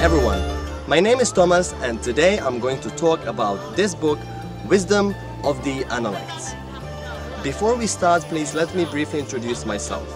everyone, my name is Thomas and today I'm going to talk about this book, Wisdom of the Analects. Before we start, please let me briefly introduce myself.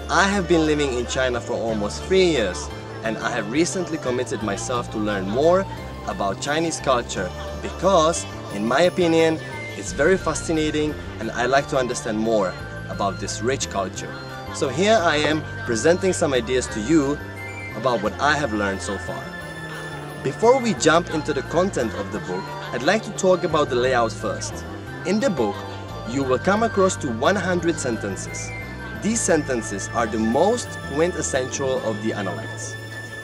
I have been living in China for almost 3 years and I have recently committed myself to learn more about Chinese culture because, in my opinion, it's very fascinating and I like to understand more about this rich culture. So here I am presenting some ideas to you about what I have learned so far. Before we jump into the content of the book, I'd like to talk about the layout first. In the book, you will come across to 100 sentences. These sentences are the most quintessential of the Analects.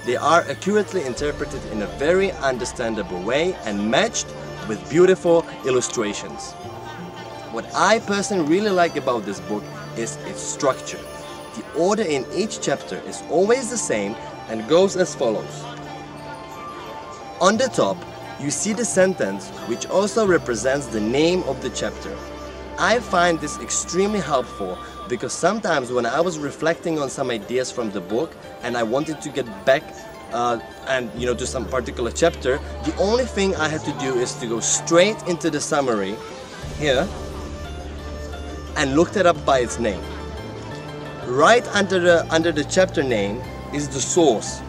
They are accurately interpreted in a very understandable way and matched with beautiful illustrations. What I personally really like about this book is its structure. The order in each chapter is always the same and goes as follows. On the top, you see the sentence which also represents the name of the chapter. I find this extremely helpful because sometimes when I was reflecting on some ideas from the book and I wanted to get back to some particular chapter, the only thing I had to do is to go straight into the summary here and looked it up by its name. Right under the chapter name is the source.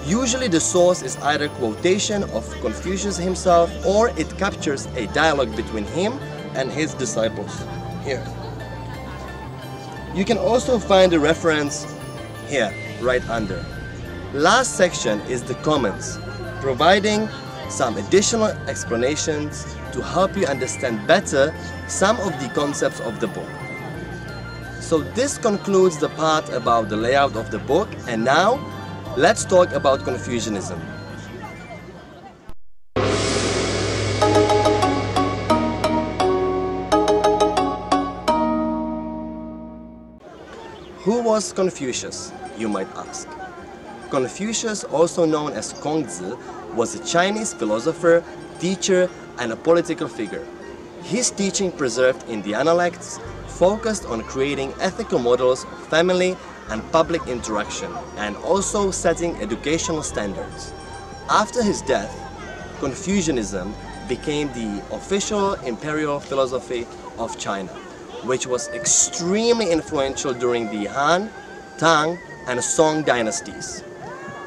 Usually the source is either quotation of Confucius himself or it captures a dialogue between him and his disciples. Here. You can also find a reference here, right under. Last section is the comments, providing some additional explanations to help you understand better some of the concepts of the book. So this concludes the part about the layout of the book, and now let's talk about Confucianism. Who was Confucius, you might ask? Confucius, also known as Kongzi, was a Chinese philosopher, teacher, and a political figure. His teaching, preserved in the Analects, focused on creating ethical models of family and public interaction, and also setting educational standards. After his death, Confucianism became the official imperial philosophy of China, which was extremely influential during the Han, Tang, and Song dynasties.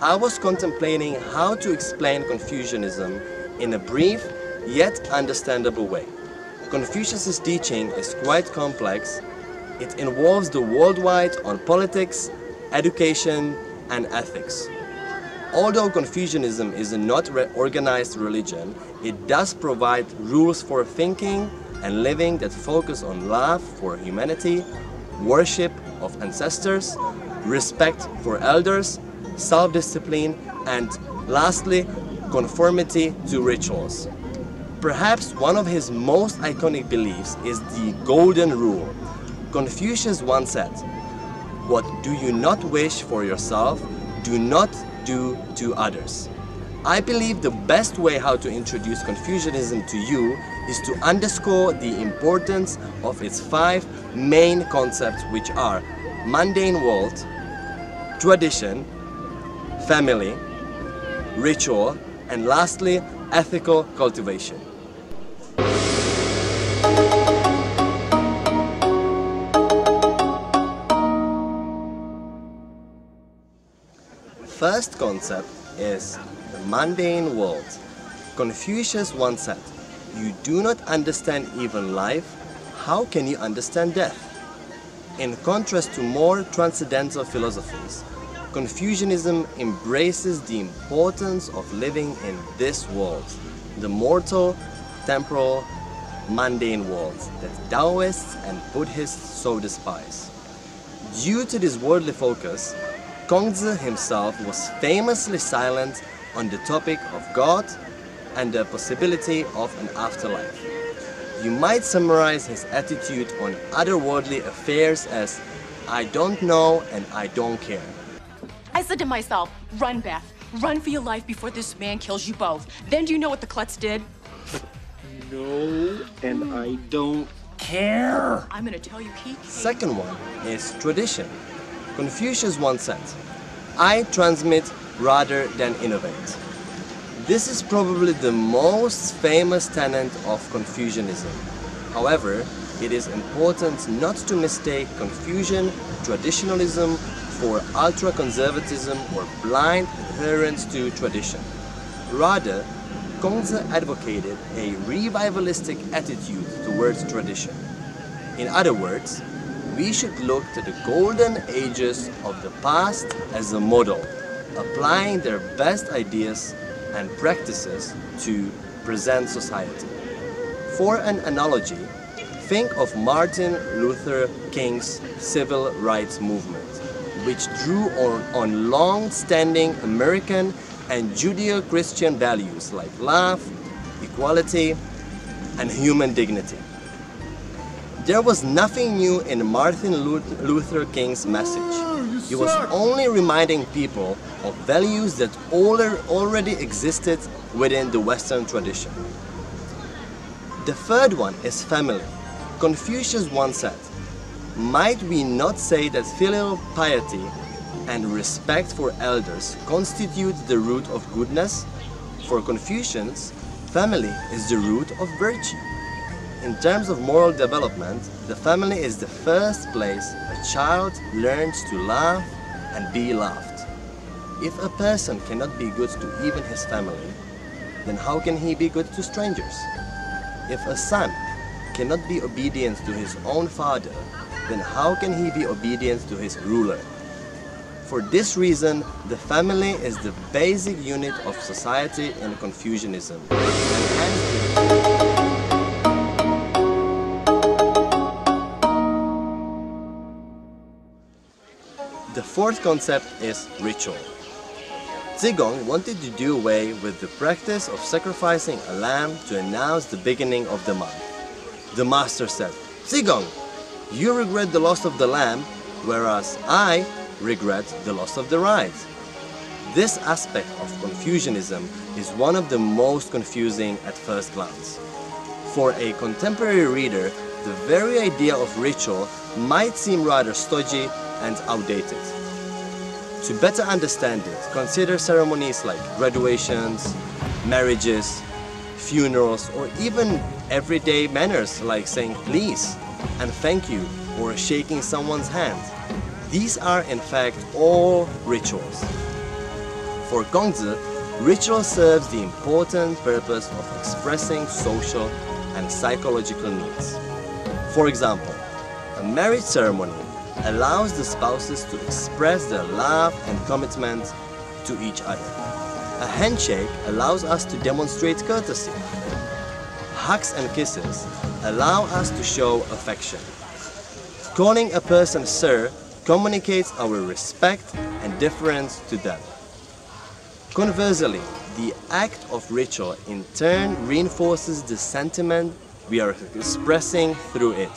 I was contemplating how to explain Confucianism in a brief yet understandable way. Confucius' teaching is quite complex. It involves the worldwide on politics, education, and ethics. Although Confucianism is a not organized religion, it does provide rules for thinking and living that focus on love for humanity, worship of ancestors, respect for elders, self-discipline, and lastly, conformity to rituals. Perhaps one of his most iconic beliefs is the Golden Rule. Confucius once said, "What do you not wish for yourself, do not do to others." I believe the best way how to introduce Confucianism to you is to underscore the importance of its 5 main concepts, which are mundane world, tradition, family, ritual, and lastly, ethical cultivation. First concept is the mundane world. Confucius once said, "You do not understand even life, how can you understand death?" In contrast to more transcendental philosophies, Confucianism embraces the importance of living in this world, the mortal, temporal, mundane world that Taoists and Buddhists so despise. Due to this worldly focus, Kongzi himself was famously silent on the topic of God and the possibility of an afterlife. You might summarize his attitude on otherworldly affairs as, "I don't know and I don't care." I said to myself, run, Beth. Run for your life before this man kills you both. Then do you know what the klutz did? No, and I don't care. I'm gonna tell you, he... Second one is tradition. Confucius once said, "I transmit rather than innovate. This is probably the most famous tenet of Confucianism. However, it is important not to mistake Confucian traditionalism for ultra-conservatism or blind adherence to tradition. Rather, Gongzi advocated a revivalistic attitude towards tradition. In other words, we should look to the golden ages of the past as a model, applying their best ideas and practices to present society. For an analogy, think of Martin Luther King's civil rights movement, which drew on long-standing American and Judeo-Christian values like love, equality, and human dignity. There was nothing new in Martin Luther King's message. He was only reminding people of values that already existed within the Western tradition. The third one is family. Confucius once said, "Might we not say that filial piety and respect for elders constitute the root of goodness? For Confucians, family is the root of virtue." In terms of moral development, the family is the first place a child learns to love and be loved. If a person cannot be good to even his family, then how can he be good to strangers? If a son cannot be obedient to his own father, then how can he be obedient to his ruler? For this reason, the family is the basic unit of society in Confucianism. And hence, the fourth concept is ritual. Zigong wanted to do away with the practice of sacrificing a lamb to announce the beginning of the month. The master said, "Zigong, you regret the loss of the lamb, whereas I regret the loss of the ride." This aspect of Confucianism is one of the most confusing at first glance. For a contemporary reader, the very idea of ritual might seem rather stodgy and outdated. To better understand it, consider ceremonies like graduations, marriages, funerals, or even everyday manners like saying please and thank you or shaking someone's hand. These are in fact all rituals. For Gongzi, ritual serves the important purpose of expressing social and psychological needs. For example, a marriage ceremony allows the spouses to express their love and commitment to each other. A handshake allows us to demonstrate courtesy. Hugs and kisses allow us to show affection. Calling a person sir communicates our respect and deference to them. Conversely, the act of ritual in turn reinforces the sentiment we are expressing through it.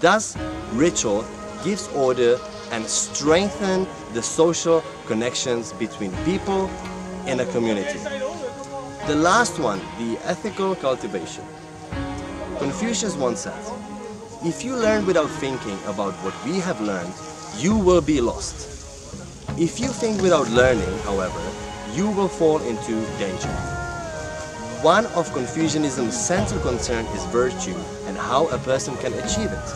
Thus, ritual gives order and strengthens the social connections between people in a community. The last one, the ethical cultivation. Confucius once said, "If you learn without thinking about what we have learned, you will be lost. If you think without learning, however, you will fall into danger." One of Confucianism's central concerns is virtue and how a person can achieve it.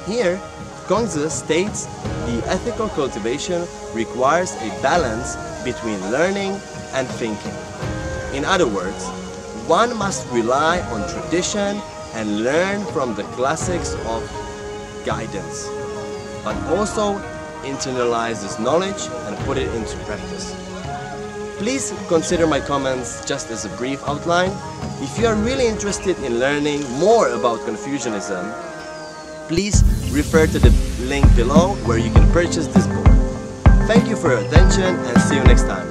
Here, Gongzi states the ethical cultivation requires a balance between learning and thinking. In other words, one must rely on tradition and learn from the classics of guidance, but also internalize this knowledge and put it into practice. Please consider my comments just as a brief outline. If you are really interested in learning more about Confucianism, please refer to the link below where you can purchase this book. Thank you for your attention and see you next time.